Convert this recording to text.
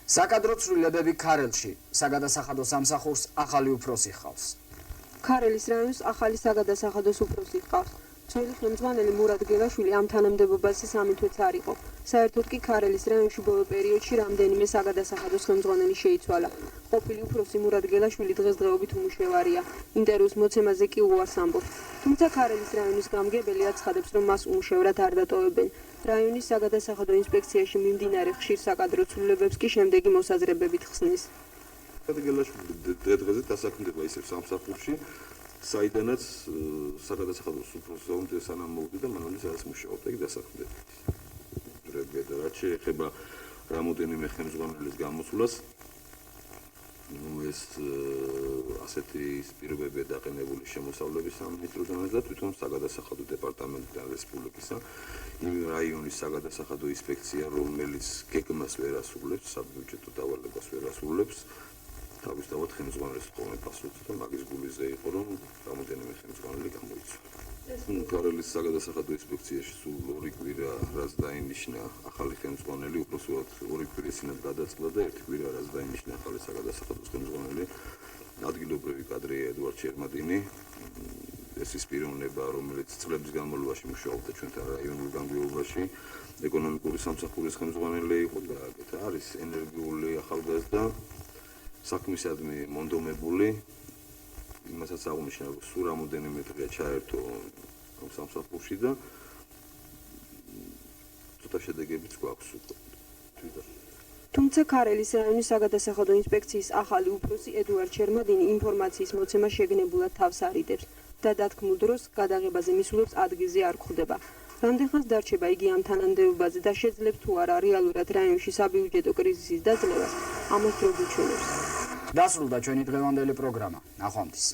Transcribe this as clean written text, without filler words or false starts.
საკადრო ცვლილებები ქარელში საგადასახადო სამსახურს ახალი უფროსი ხავს. ქარელის რაიონს ახალი საგადასახადოს უფროსი ხავს. ძველი ხელმძღვანელი მურად გელაშვილი ამ თანამდებობაზე 3 თვეც არ იყო. საერთოდ კი ქარელის რაიონში ბოლო პერიოდში რამდენიმე საგადასახადოს ხელმძღვანელი შეიცვალა. ყოფილი უფროსი მურად გელაშვილი დღესდღეობით უმუშევარია. ინტერვიუს მოცემაზე კი უარს ამბობს. თუმცა ქარელის რაიონის გამგებელი აცხადებს, რომ მას უმუშევრად არ დატოვებენ. რაიონის საგადასახადო ინსპექციაში მიმდინარე ხშირ საკადრო ცვლილებებს კი შემდეგი მოსაზრებებით ხსნის. გელაშვილი დღეს დასაქმდება ისევ სამსახურში, საიდანაც საგადასახადოს უფროსი სანამ მოვიდა და მანამდე სადაც მუშაობდა, იქ დასაქმდება. რაც შეეხება რამოდენიმე ხელმძღვანელის გამოსვლას, ეს ასეთი პირობებია დაყენებული შემოსავლების სამინისტროდანაც და თვითონ საგადასახადო დეპარტამენტიდან რესპუბლიკისა, იმ რაიონის საგადასახადო ინსპექცია, რომელიც გეგმას ვერ ასრულებს, საბიუჯეტო დავალებას ვერ ასრულებს, თავისთავად ხელმძღვანელის ხოლმე პასუხი და მაგის გულიზე იყო, რომ რამოდენიმე ხელმძღვანელი გამოიცვალა. ქარელის საგადასახადო ინსპექციაში სულ 2 კვირა რაც დაინიშნა ახალი ხელმძღვანელი, უბრალოდ 2 კვირის წინათ გადაწყდა და 1 კვირა რაც დაინიშნა ახალი საგადასახადოს ხელმძღვანელი, ადგილობრივი კადრია ედუარდ შერმადინი. ეს ის პიროვნება, რომელიც წლების განმავლობაში მუშაობდა ჩვენთან რაიონულ გამგეობაში, ეკონომიკური სამსახურის ხელმძღვანელი იყო და არის ენერგიული ახალგაზრდა, საქმისადმი მონდომებული. იმასაც აღნიშნა, რომ სულ რამოდენიმე დღეა ჩაერთო ამ სამსახურში და ცოტა შედეგებიც გვაქვს უკვე. თუმცა ქარელის რაიონის საგადასახადო ინსპექციის ახალი უფროსი ედუარდ შერმადინი ინფორმაციის მოცემა შეგნებულად თავს არიდებს და დათქმულ დროს გადაღებაზე მისულებს ადგილზე არ გვხვდება. რამდენხანს დარჩება იგი ამ თანამდებობაზე და შეძლებს თუ არა რეალურად რაიონში საბიუჯეტო კრიზისის დაძლევას, ამას დრო გვიჩვენებს. დასრულდა ჩვენი დღევანდელი პროგრამა. ნახვამდის.